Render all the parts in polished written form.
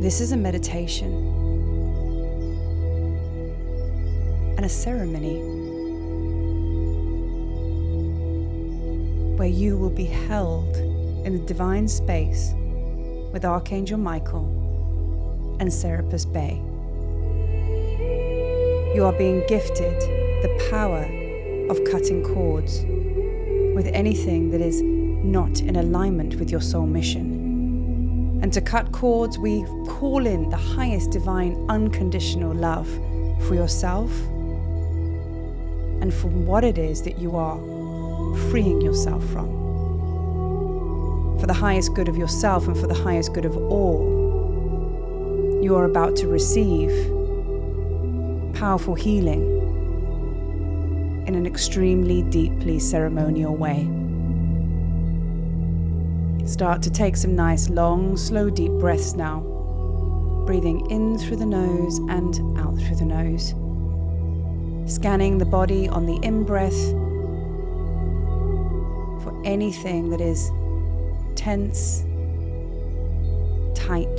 This is a meditation and a ceremony where you will be held in the divine space with Archangel Michael and Serapis Bey. You are being gifted the power of cutting cords with anything that is not in alignment with your soul mission. And to cut cords, we call in the highest divine unconditional love for yourself and for what it is that you are freeing yourself from. For the highest good of yourself and for the highest good of all, you are about to receive powerful healing in an extremely deeply ceremonial way. Start to take some nice, long, slow, deep breaths now. Breathing in through the nose and out through the nose. Scanning the body on the in-breath for anything that is tense, tight,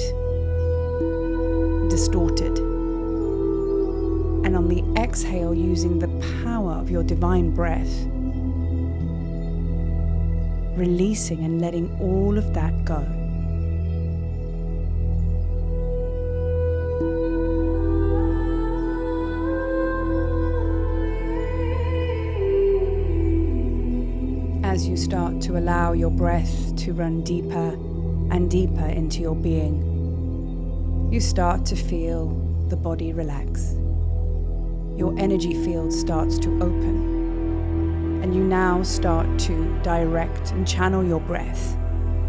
distorted. And on the exhale, using the power of your divine breath, releasing and letting all of that go. As you start to allow your breath to run deeper and deeper into your being, you start to feel the body relax. Your energy field starts to open. And you now start to direct and channel your breath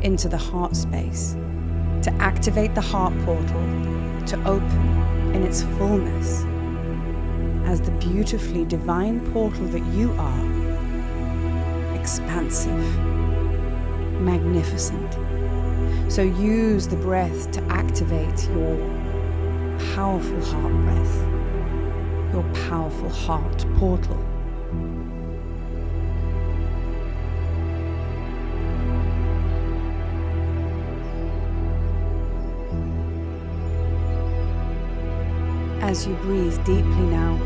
into the heart space, to activate the heart portal, to open in its fullness as the beautifully divine portal that you are, expansive, magnificent. So use the breath to activate your powerful heart breath, your powerful heart portal. As you breathe deeply now,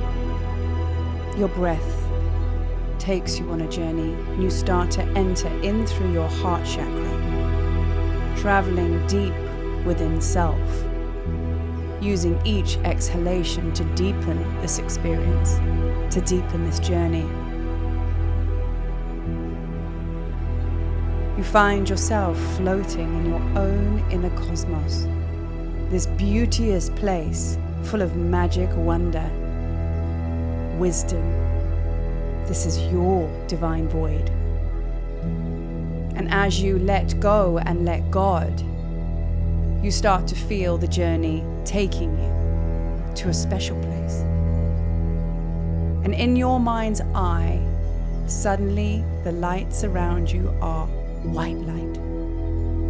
your breath takes you on a journey and you start to enter in through your heart chakra, traveling deep within self, using each exhalation to deepen this experience, to deepen this journey. You find yourself floating in your own inner cosmos, this beauteous place full of magic, wonder, wisdom. This is your divine void. And as you let go and let God, you start to feel the journey taking you to a special place. And in your mind's eye, suddenly the lights around you are white light.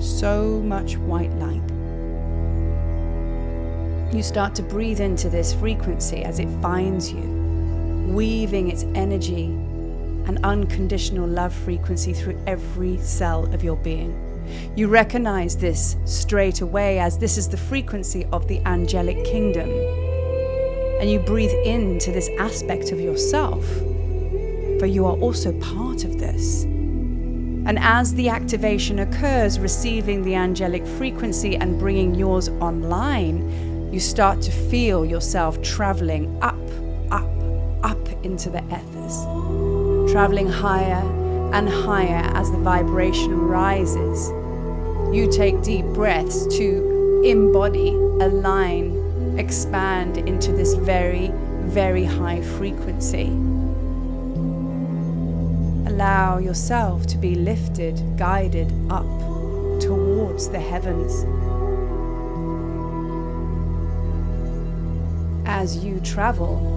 So much white light. You start to breathe into this frequency as it finds you, weaving its energy and unconditional love frequency through every cell of your being. You recognize this straight away as this is the frequency of the angelic kingdom. And you breathe into this aspect of yourself, for you are also part of this. And as the activation occurs, receiving the angelic frequency and bringing yours online, you start to feel yourself traveling up into the ethers, traveling higher and higher as the vibration rises. You take deep breaths to embody, align, expand into this very, very high frequency. Allow yourself to be lifted, guided up towards the heavens. As you travel,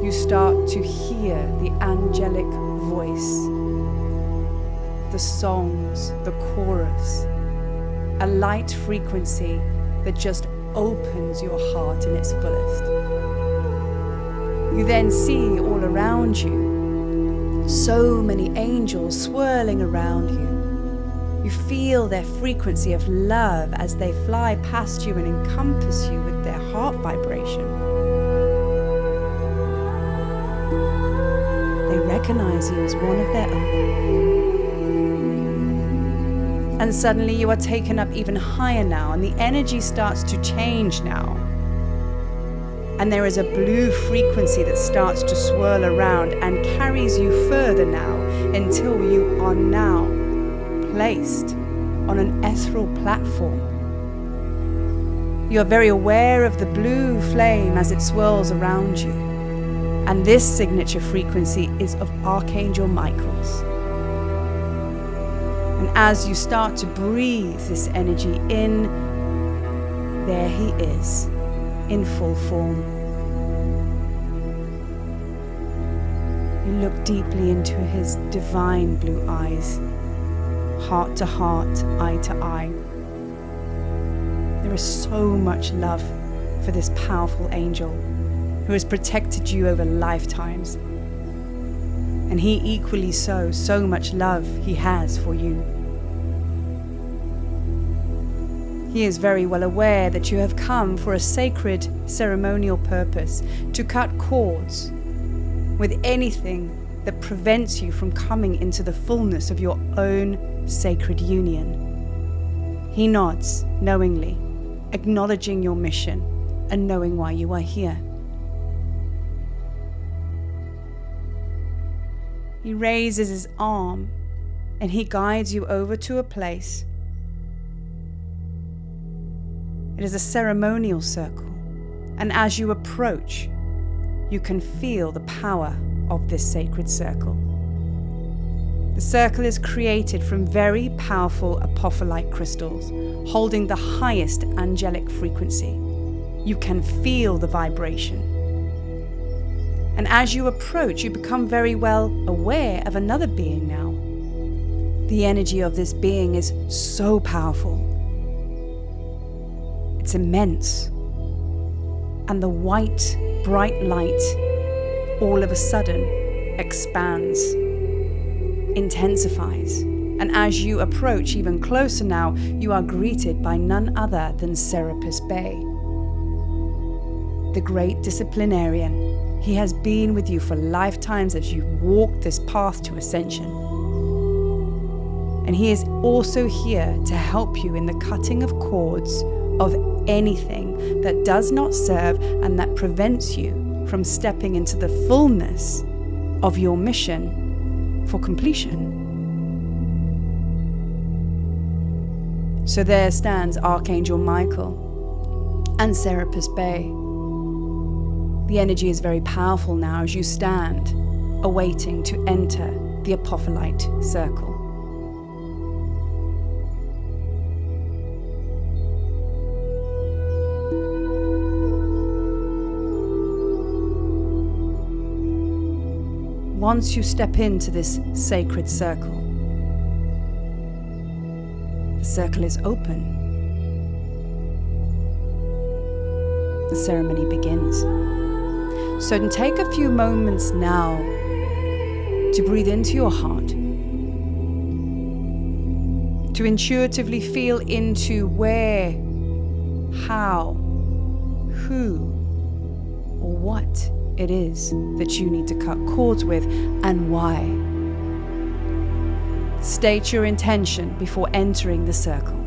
you start to hear the angelic voice, the songs, the chorus, a light frequency that just opens your heart in its fullest. You then see all around you so many angels swirling around you, You feel their frequency of love as they fly past you and encompass you with their heart vibration. They recognize you as one of their own. And suddenly you are taken up even higher now, and the energy starts to change now. And there is a blue frequency that starts to swirl around and carries you further now until you are now placed on an ethereal platform. You are very aware of the blue flame as it swirls around you. And this signature frequency is of Archangel Michael's. And as you start to breathe this energy in, there he is, in full form. You look deeply into his divine blue eyes, heart to heart, eye to eye. There is so much love for this powerful angel who has protected you over lifetimes. And he equally so much love he has for you. He is very well aware that you have come for a sacred ceremonial purpose, to cut cords with anything that prevents you from coming into the fullness of your own sacred union. He nods knowingly, acknowledging your mission and knowing why you are here. He raises his arm and he guides you over to a place. It is a ceremonial circle, and as you approach, you can feel the power of this sacred circle. The circle is created from very powerful apophyllite crystals, holding the highest angelic frequency. You can feel the vibration. And as you approach, you become very well aware of another being now. The energy of this being is so powerful. It's immense. And the white, bright light all of a sudden expands, intensifies. And as you approach even closer now, you are greeted by none other than Serapis Bey, the great disciplinarian. He has been with you for lifetimes as you walk this path to ascension. And he is also here to help you in the cutting of cords of anything that does not serve and that prevents you from stepping into the fullness of your mission for completion. So there stands Archangel Michael and Serapis Bey. The energy is very powerful now as you stand, awaiting to enter the apophyllite circle. Once you step into this sacred circle, the circle is open. The ceremony begins. So then take a few moments now to breathe into your heart, to intuitively feel into where, how, who, or what it is that you need to cut cords with and why. State your intention before entering the circle.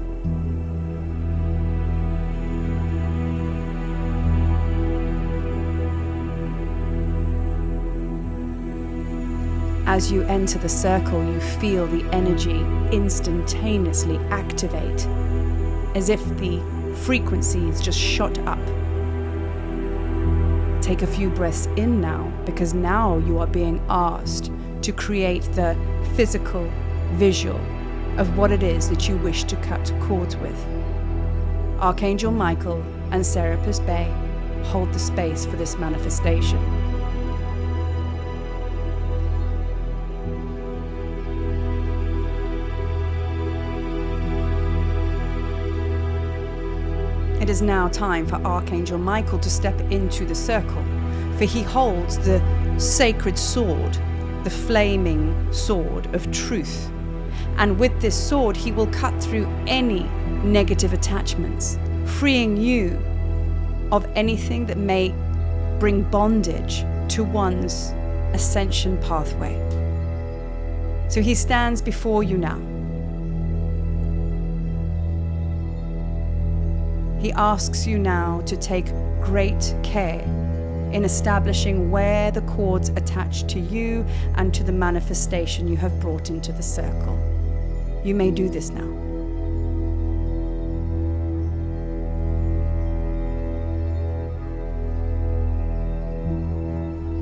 As you enter the circle, you feel the energy instantaneously activate, as if the frequency is just shot up. Take a few breaths in now, because now you are being asked to create the physical visual of what it is that you wish to cut cords with. Archangel Michael and Serapis Bey hold the space for this manifestation. It is now time for Archangel Michael to step into the circle, for he holds the sacred sword, the flaming sword of truth. And with this sword, he will cut through any negative attachments, freeing you of anything that may bring bondage to one's ascension pathway. So he stands before you now. He asks you now to take great care in establishing where the cords attach to you and to the manifestation you have brought into the circle. You may do this now.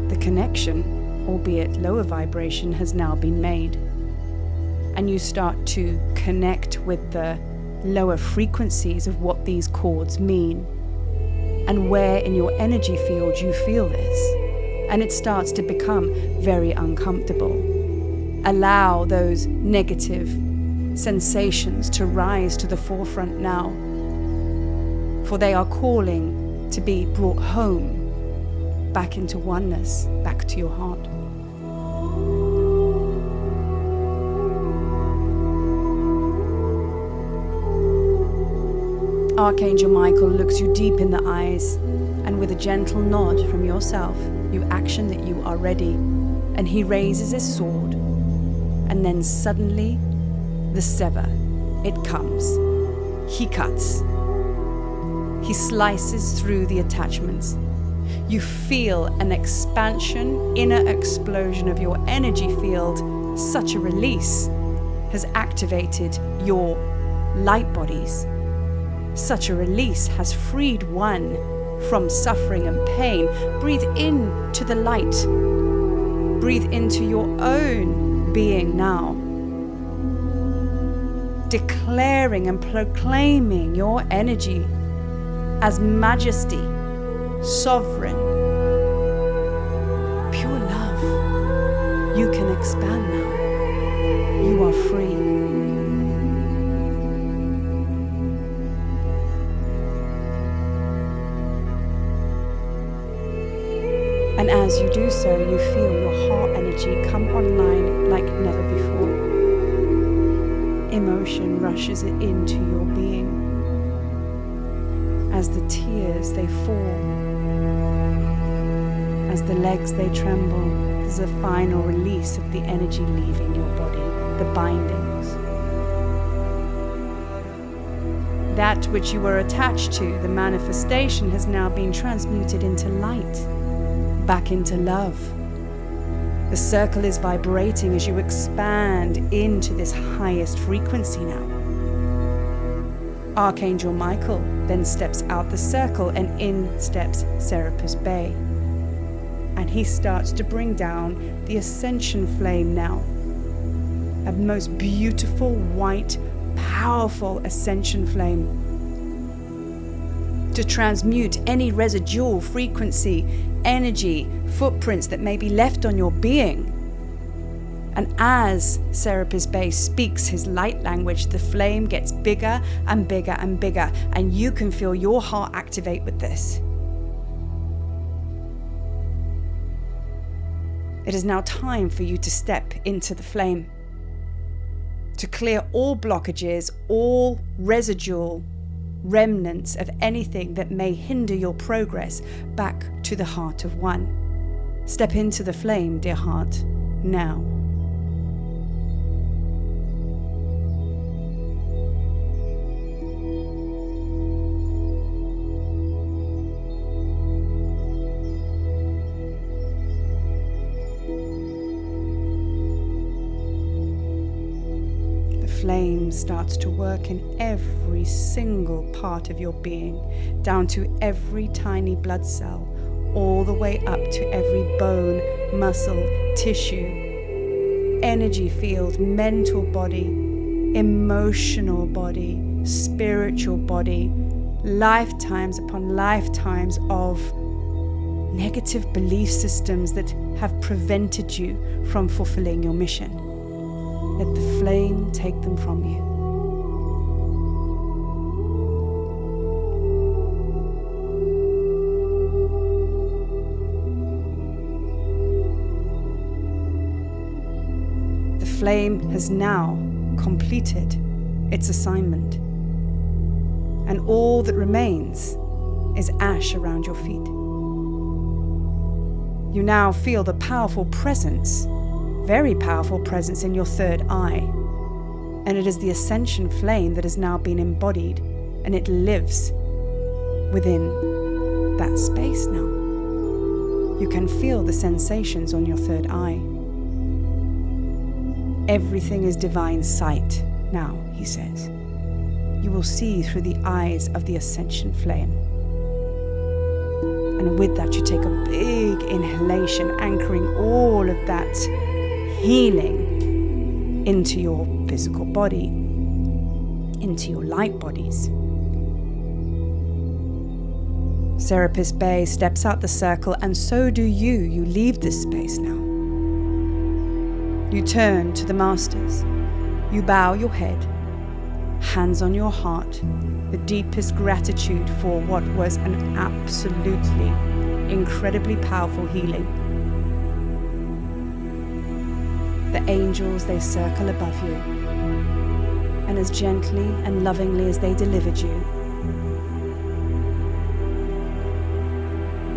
The connection, albeit lower vibration, has now been made. And you start to connect with the lower frequencies of what these cords mean and where in your energy field you feel this. And it starts to become very uncomfortable. Allow those negative sensations to rise to the forefront now, for they are calling to be brought home, back into oneness, back to your heart. Archangel Michael looks you deep in the eyes, and with a gentle nod from yourself, you action that you are ready, and he raises his sword, and then suddenly the sever, it comes. He cuts. He slices through the attachments. You feel an expansion, inner explosion of your energy field. Such a release has activated your light bodies. Such a release has freed one from suffering and pain. Breathe in to the light. Breathe into your own being now, declaring and proclaiming your energy as majesty, sovereign, pure love. You can expand now. You are free. And as you do so, you feel your heart energy come online like never before. Emotion rushes it into your being. As the tears, they fall. As the legs, they tremble. There's a final release of the energy leaving your body, the bindings. That which you were attached to, the manifestation, has now been transmuted into light. Back into love. The circle is vibrating as you expand into this highest frequency now. Archangel Michael then steps out the circle, and in steps Serapis Bey. And he starts to bring down the ascension flame now. A most beautiful, white, powerful ascension flame. To transmute any residual frequency, energy, footprints that may be left on your being. And as Serapis Bey speaks his light language, the flame gets bigger and bigger and bigger, and you can feel your heart activate with this. It is now time for you to step into the flame, to clear all blockages, all residual remnants of anything that may hinder your progress back to the heart of one. Step into the flame, dear heart, now. Flame starts to work in every single part of your being, down to every tiny blood cell, all the way up to every bone, muscle, tissue, energy field, mental body, emotional body, spiritual body, lifetimes upon lifetimes of negative belief systems that have prevented you from fulfilling your mission. Let the flame take them from you. The flame has now completed its assignment. And all that remains is ash around your feet. You now feel the powerful presence, very powerful presence in your third eye. And it is the ascension flame that has now been embodied, and it lives within that space now. You can feel the sensations on your third eye. Everything is divine sight now, he says. You will see through the eyes of the ascension flame. And with that, you take a big inhalation, anchoring all of that healing into your physical body, into your light bodies. Serapis Bey steps out the circle, and so do you. You leave this space now. You turn to the masters. You bow your head, hands on your heart, the deepest gratitude for what was an absolutely incredibly powerful healing. The angels, they circle above you, and as gently and lovingly as they delivered you,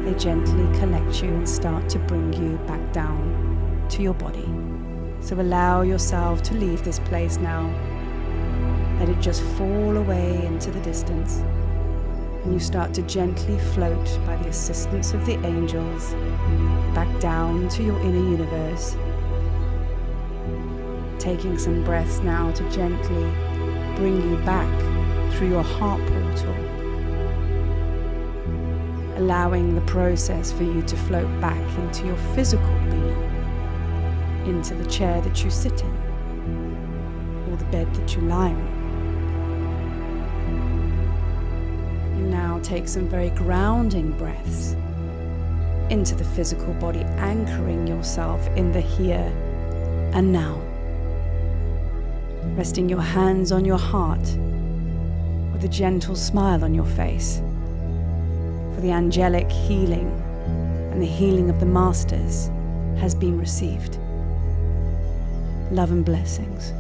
they gently collect you and start to bring you back down to your body. So allow yourself to leave this place now. Let it just fall away into the distance. And you start to gently float by the assistance of the angels back down to your inner universe. Taking some breaths now to gently bring you back through your heart portal. Allowing the process for you to float back into your physical being, into the chair that you sit in, or the bed that you lie on. And now take some very grounding breaths into the physical body, anchoring yourself in the here and now. Resting your hands on your heart with a gentle smile on your face. For the angelic healing and the healing of the masters has been received. Love and blessings.